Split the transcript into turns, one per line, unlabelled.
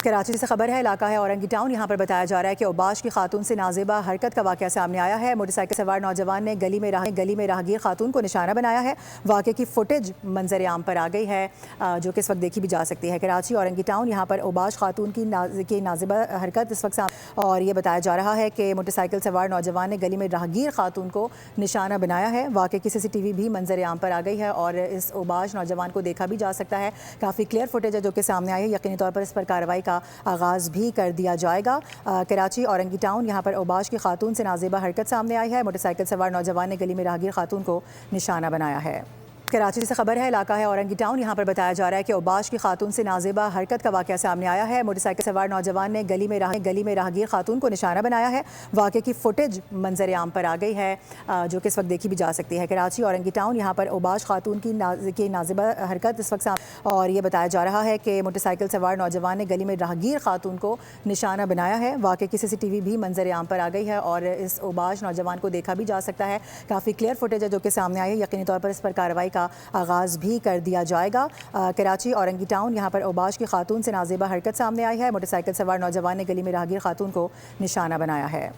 कराची से खबर है, इलाका है औरंगी टाउन। यहाँ पर बताया जा रहा है कि औबाश की खातून से नाजेबा हरकत का वाक़या सामने आया है। मोटरसाइकिल सवार नौजवान ने गली में राहगीर खातून को निशाना बनाया है। वाक़े की फुटेज मंजर आम पर आ गई है, जो कि इस वक्त देखी भी जा सकती है। कराची औरंगी टाउन, यहाँ पर औबाश खातून की नाजेबा हरकत इस वक्त और ये बताया जा रहा है कि मोटरसाइकिल सवार नौजवान ने गली में राहगीर खातून को निशाना बनाया है। वाक़े की CCTV भी मंजर आम पर आ गई है और इस औबाश नौजवान को देखा भी जा सकता है। काफ़ी क्लियर फुटेज है जो कि सामने आई है। यकीनी तौर पर इस पर कार्रवाई का आगाज़ भी कर दिया जाएगा। कराची औरंगी टाउन, यहाँ पर औबाश की खातून से नाजेबा हरकत सामने आई है। मोटरसाइकिल सवार नौजवान ने गली में राहगीर खातून को निशाना बनाया है। कराची से खबर है, इलाका है औरंगी टाउन। यहाँ पर बताया जा रहा है कि औबाश की खातून से नाजेबा हरकत का वाक़या सामने आया है। मोटरसाइकिल सवार नौजवान ने गली में राहगीर खातून को निशाना बनाया है। वाक़े की फुटेज मंजर आम पर आ गई है, जो कि इस वक्त देखी भी जा सकती है। कराची औरंगी टाउन, यहाँ पर औबाश खातून की नाजेबा हरकत इस वक्त और ये बताया जा रहा है कि मोटरसाइकिल सवार नौजवान ने गली में राहगीर खातून को निशाना बनाया है। वाक़े की CCTV भी मंजर आम पर आ गई है और इस औबाश नौजवान को देखा भी जा सकता है। काफ़ी क्लियर फुटेज है जो कि सामने आई है। यकीनी तौर पर इस पर कार्रवाई का आगाज़ भी कर दिया जाएगा। कराची औरंगी टाउन, यहाँ पर औबाश की खातून से नाजेबा हरकत सामने आई है। मोटरसाइकिल सवार नौजवान ने गली में राहगीर खातून को निशाना बनाया है।